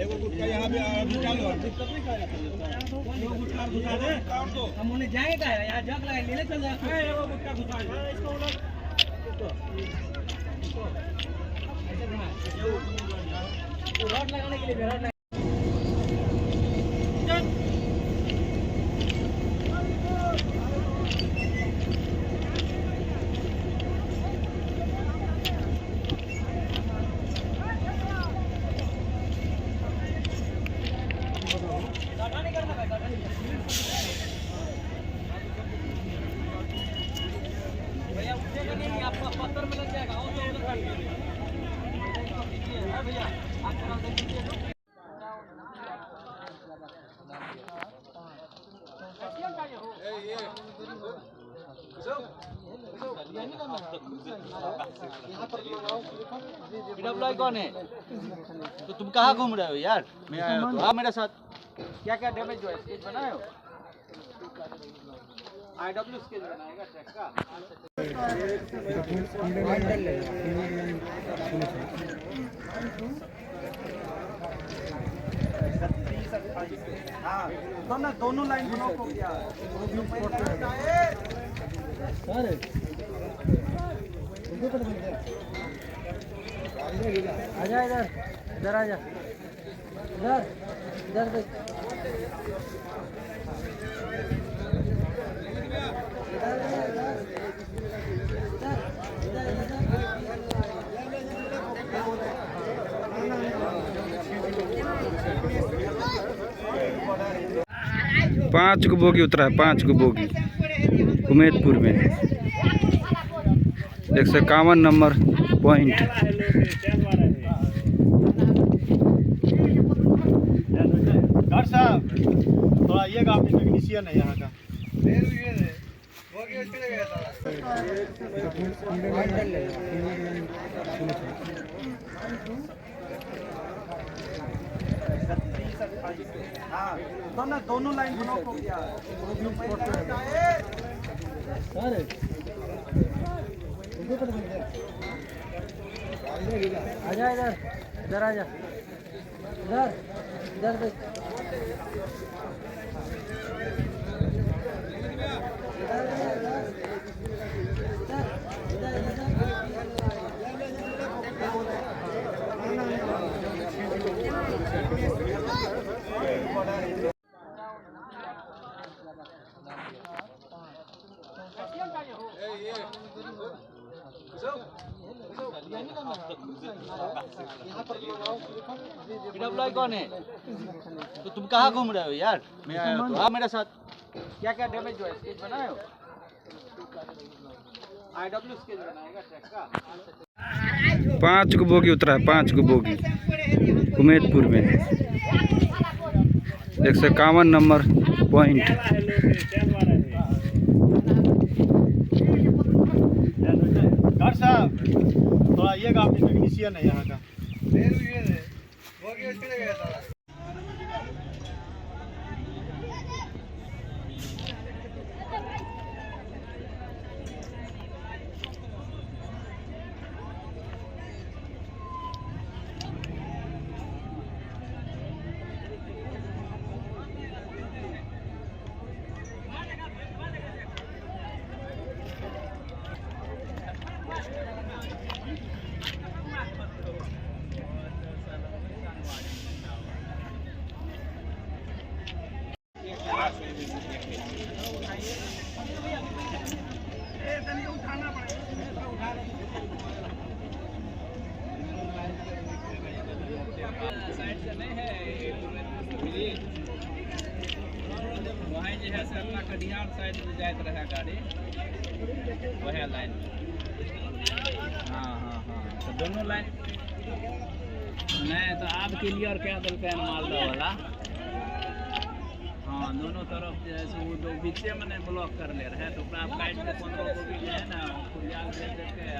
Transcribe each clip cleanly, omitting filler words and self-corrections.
एगो गुटका यहाँ पे निकालो, दिक्कत नहीं करेगा। एगो गुटका घुसा दे, हम उन्हें जाएगा यहाँ जग लगा लेने चल जाए। एगो गुटका घुसा दे, इसको रॉड लगाने के लिए रॉड। 'PWI कौन है? तो तुम कहाँ घूम रहे हो यार? मैं आया तो हाँ मेरे साथ। क्या क्या डैमेज हुआ है? स्केच बनाए हो? IW स्केच बनाएगा ट्रैक का। हाँ दोनों लाइन ब्लॉक हो गया। आजा इधर इधर आजा इधर इधर देख 5 को बोगी उतरा है, 5 को बोगी उमेदपुर में 151 नंबर पॉइंट। डॉक्टर साहब थोड़ा आइएगा, आप टेक्नीशियन है यहाँ का। 'हाँ दोनों लाइन ब्लॉक हो गया। आजा इधर इधर आजा इधर इधर देख 'PWI कौन है? तो तुम कहाँ घूम रहे हो यार? मैं आया तो हाँ मेरे साथ। क्या क्या डैमेज हुआ है? स्केच बनाए हो? IW स्केच बनाएगा ट्रैक का। 5 को बोगी उतरा है, 5 को बोगी उमेदपुर में 151 नंबर पॉइंट। डॉक्टर साहब थोड़ा आइएगा, आप टेक्नीशियन है यहाँ का। कटिहार साइड में जात रहा गाड़ी वह लाइन। हाँ हाँ हाँ तो दोनों लाइन नहीं तो आप क्लियर क्या दिल का मालदा वाला। हाँ दोनों तरफ जैसे वो दो बीचे मैंने ब्लॉक कर ले रहे हैं तो आप साइड में 15 को भी है ना खुलियाल दे देते हैं।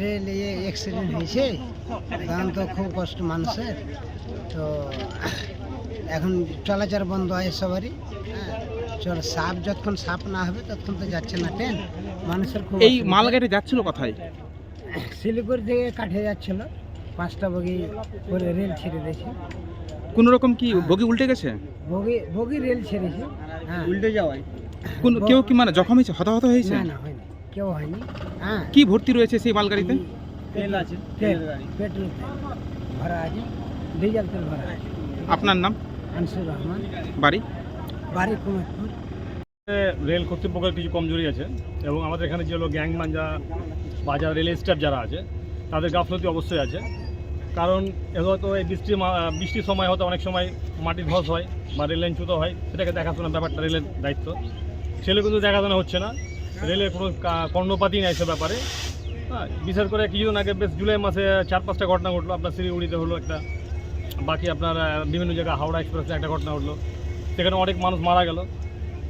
রেল অ্যাক্সিডেন্ট হয়েছে, তখন তো খুব কষ্ট মানুষের। তো এখন চলাচল বন্ধ হয় সবারই। চল সাপ যতক্ষণ সাপ না হবে ততক্ষণ তো যাচ্ছে না ট্রেন। মানুষের খুব এই মালগাড়ি যাচ্ছিল কোথায়? শিলিগুড়ি থেকে কাঠে যাচ্ছিল, 5টা বগি করে রেল ছেড়ে দিয়েছে। কোন রকম কি বগি উল্টে গেছে? বগি রেল ছেড়েছে। হ্যাঁ, উল্টে যাওয়ায় কোন কেউ কি মানে জখম হয়েছে, হতাহত হয়েছে? না না হয়নি, কেউ হয়নি। হ্যাঁ, কি ভর্তি রয়েছে সেই মালগাড়িতে? তেল আছে, পেট্রোল ভরা আছে, ডিজেল তেল ভরা আছে। আপনার নাম? আনসুর রহমান, বাড়ি? বাড়ি কুমারপুর। রেল কর্তৃপক্ষের কিছু কমজোরি আছে এবং আমাদের এখানে যে হলো গ্যাংম্যান বাজার রেলের স্টাফ যারা আছে তাদের গাফলতি অবশ্যই আছে। কারণ হয়তো এই বৃষ্টির সময় হয়তো অনেক সময় মাটির ধস হয় বা রেল লাইন চ্যুত হয়, সেটাকে দেখাশোনার ব্যাপারটা রেলের দায়িত্ব। সেগুলো কিন্তু দেখাশোনা হচ্ছে না, রেলের কোনো কর্ণপাতই নেই সে ব্যাপারে। হ্যাঁ, বিশেষ করে কিছুদিন আগে বেশ জুলাই মাসে 4-5টা ঘটনা ঘটলো। আপনার শিলিগুড়িতে হলো একটা, বাকি আপনার বিভিন্ন জায়গায় হাওড়া এক্সপ্রেসে একটা ঘটনা ঘটলো, সেখানে অনেক মানুষ মারা গেল।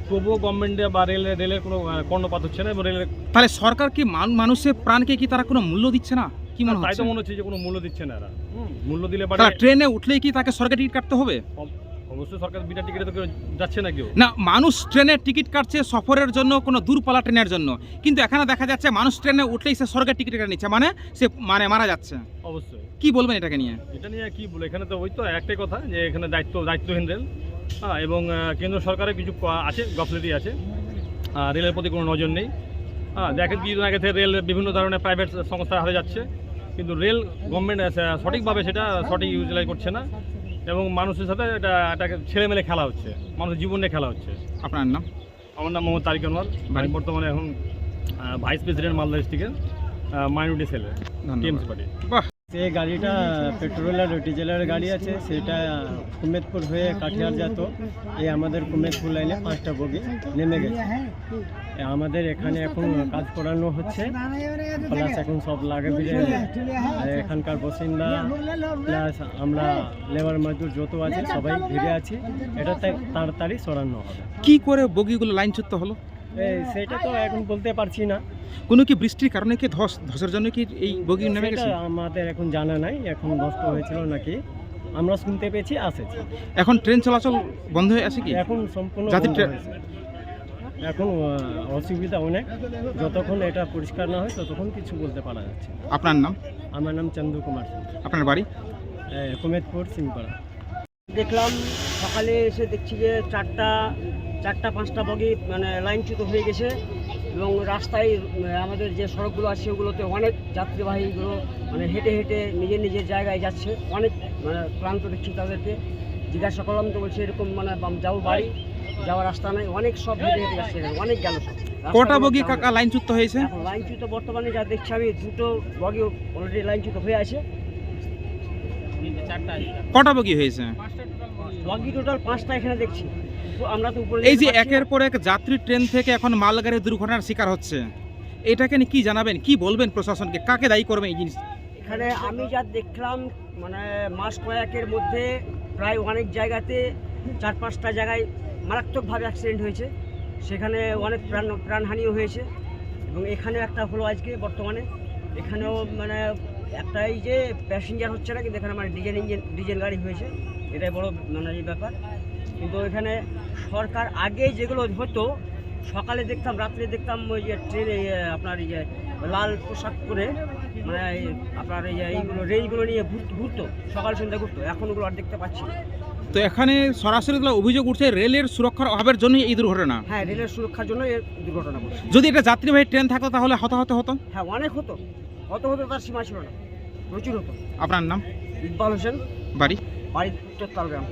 তবুও গভর্নমেন্টে বা রেলের কোনো কর্ণপাত হচ্ছে না এবং রেলের তাহলে সরকার কি মানুষের প্রাণকে কি তারা কোনো মূল্য দিচ্ছে না? কি মনে তাই হচ্ছে? তো মনে হচ্ছে যে কোনো মূল্য দিচ্ছে না এরা। মূল্য দিলে তারা ট্রেনে উঠলেই কি তাকে সরকার টিকিট কাটতে হবে? অবশ্যই সরকার বিনা টিকিটে তো কেউ যাচ্ছে না কেউ। না, মানুষ ট্রেনের টিকিট কাটছে সফরের জন্য, কোনো দূরপাল্লা ট্রেনের জন্য, কিন্তু এখানে দেখা যাচ্ছে মানুষ ট্রেনে উঠলেই সে সরকার টিকিট কেটে নিচ্ছে, মানে সে মারা যাচ্ছে। অবশ্যই কি বলবেন এটাকে নিয়ে? এটা নিয়ে কি বলে, এখানে তো ওই তো একটাই কথা যে এখানে দায়িত্বহীন রেল। হ্যাঁ, এবং কেন্দ্র সরকারের কিছু আছে, গাফলতি আছে, রেলের প্রতি কোনো নজর নেই। হ্যাঁ, দেখেন কিছুদিন আগে থেকে রেল বিভিন্ন ধরনের প্রাইভেট সংস্থার হাতে যাচ্ছে, কিন্তু রেল গভর্নমেন্ট সঠিকভাবে সেটা ইউটিলাইজ করছে না এবং মানুষের সাথে এটাকে ছেলেমেলে খেলা হচ্ছে, মানুষের জীবন নিয়ে খেলা হচ্ছে। আপনার নাম? আমার নাম মোহাম্মদ তারিক আনোয়ার, আমি বর্তমানে এখন ভাইস প্রেসিডেন্ট মালদা ডিস্ট্রিক্টের মাইনরিটি সেলের টিএমসি পার্টি। বাহ, এই গাড়িটা পেট্রোল আর ডিজেলের গাড়ি আছে, সেটা কুমেদপুর হয়ে কাঠিয়ার যেত। এই আমাদের কুমেদপুর লাইনে 5টা বগি নেমে গেছে। আমাদের এখানে এখন কাজ করানো হচ্ছে, প্লাস এখন সব লাগে ফিরে এখানকার বাসিন্দা প্লাস আমরা লেবার মজদুর যত আছে সবাই ভিড়ে আছি, এটা তাড়াতাড়ি সরানো হবে। কি করে বগিগুলো লাইনচ্যুত হলো? সেটা তো এখন বলতে পারছি না। কোনো কি বৃষ্টির কারণে কি ধসের জন্য কি এই বগি নেমে গেছে? সেটা আমাদের এখন জানা নাই, এখন নষ্ট হয়েছিল নাকি আমরা শুনতে পেয়েছি আসেছি। এখন ট্রেন চলাচল বন্ধ হয়ে আছে কি? এখন সম্পূর্ণ যাত্রী বন্ধ হয়েছে। এখন অসুবিধা অনেক, যতক্ষণ এটা পরিষ্কার না হয় ততক্ষণ কিছু বলতে পারা যাচ্ছে না। আপনার নাম? আমার নাম চন্দু কুমার সিং, আপনার বাড়ি? কুমেদপুর সিংপাড়া। দেখলাম সকালে এসে দেখছি যে চারটা 5টা বগি মানে লাইনচ্যুত হয়ে গেছে এবং রাস্তায় আমাদের যে সড়কগুলো আছে সেগুলোতে অনেক যাত্রীবাহীগুলো মানে হেঁটে হেঁটে নিজের জায়গায় যাচ্ছে। অনেক মানে ক্লান্ত দেখছি তাদেরকে। জিজ্ঞাসা করলাম তো বলছে এরকম মানে যাবো বাড়ি, যাওয়ার রাস্তা নাই, অনেক সব হেঁটে হেঁটে যাচ্ছে, অনেক গেল সব। কটা বগি কাকা লাইনচ্যুত হয়েছে? এখন লাইনচ্যুত বর্তমানে যা দেখছি আমি 2টো বগি অলরেডি লাইনচ্যুত হয়ে আছে। কটা বগি হয়েছে? বগি টোটাল 5টা এখানে দেখছি। আমরা তো উপরে এই যে একের পর এক যাত্রী ট্রেন থেকে এখন মালগাড়ি দুর্ঘটনার শিকার হচ্ছে, এটাকে নিয়ে কি জানাবেন, কি বলবেন প্রশাসনকে, কাকে দায়ী করবেন এই জিনিস? এখানে আমি যা দেখলাম মানে মাস কয়েকের মধ্যে প্রায় অনেক জায়গাতে 4-5টা জায়গায় মারাত্মকভাবে অ্যাক্সিডেন্ট হয়েছে, সেখানে অনেক প্রাণহানিও হয়েছে এবং এখানে একটা হলো আজকে বর্তমানে। এখানেও মানে একটাই যে প্যাসেঞ্জার হচ্ছে না, কিন্তু এখানে মানে ডিজেল গাড়ি হয়েছে, এটাই বড় মানে এই ব্যাপার। কিন্তু এখানে সরকার আগে যেগুলো হতো সকালে দেখতাম, রাত্রে দেখতাম ওই যে ট্রেনে আপনার এই যে লাল পোশাক পরে মানে আপনার এই যে এইগুলো রেলগুলো নিয়ে ঘুরতো, সকাল সন্ধ্যা ঘুরতো, এখন ওগুলো আর দেখতে পাচ্ছি না। তো এখানে সরাসরি তাহলে অভিযোগ উঠছে রেলের সুরক্ষার অভাবের জন্যই এই দুর্ঘটনা। হ্যাঁ, রেলের সুরক্ষার জন্য এই দুর্ঘটনা ঘটছে। যদি এটা যাত্রীবাহী ট্রেন থাকতো তাহলে হতাহত হতো। হ্যাঁ, অনেক হতো, কত হতো তার সীমা ছিল না, প্রচুর হতো। আপনার নাম? ইকবাল হোসেন, বাড়ি? বাড়ি চোত্তাল গ্রাম।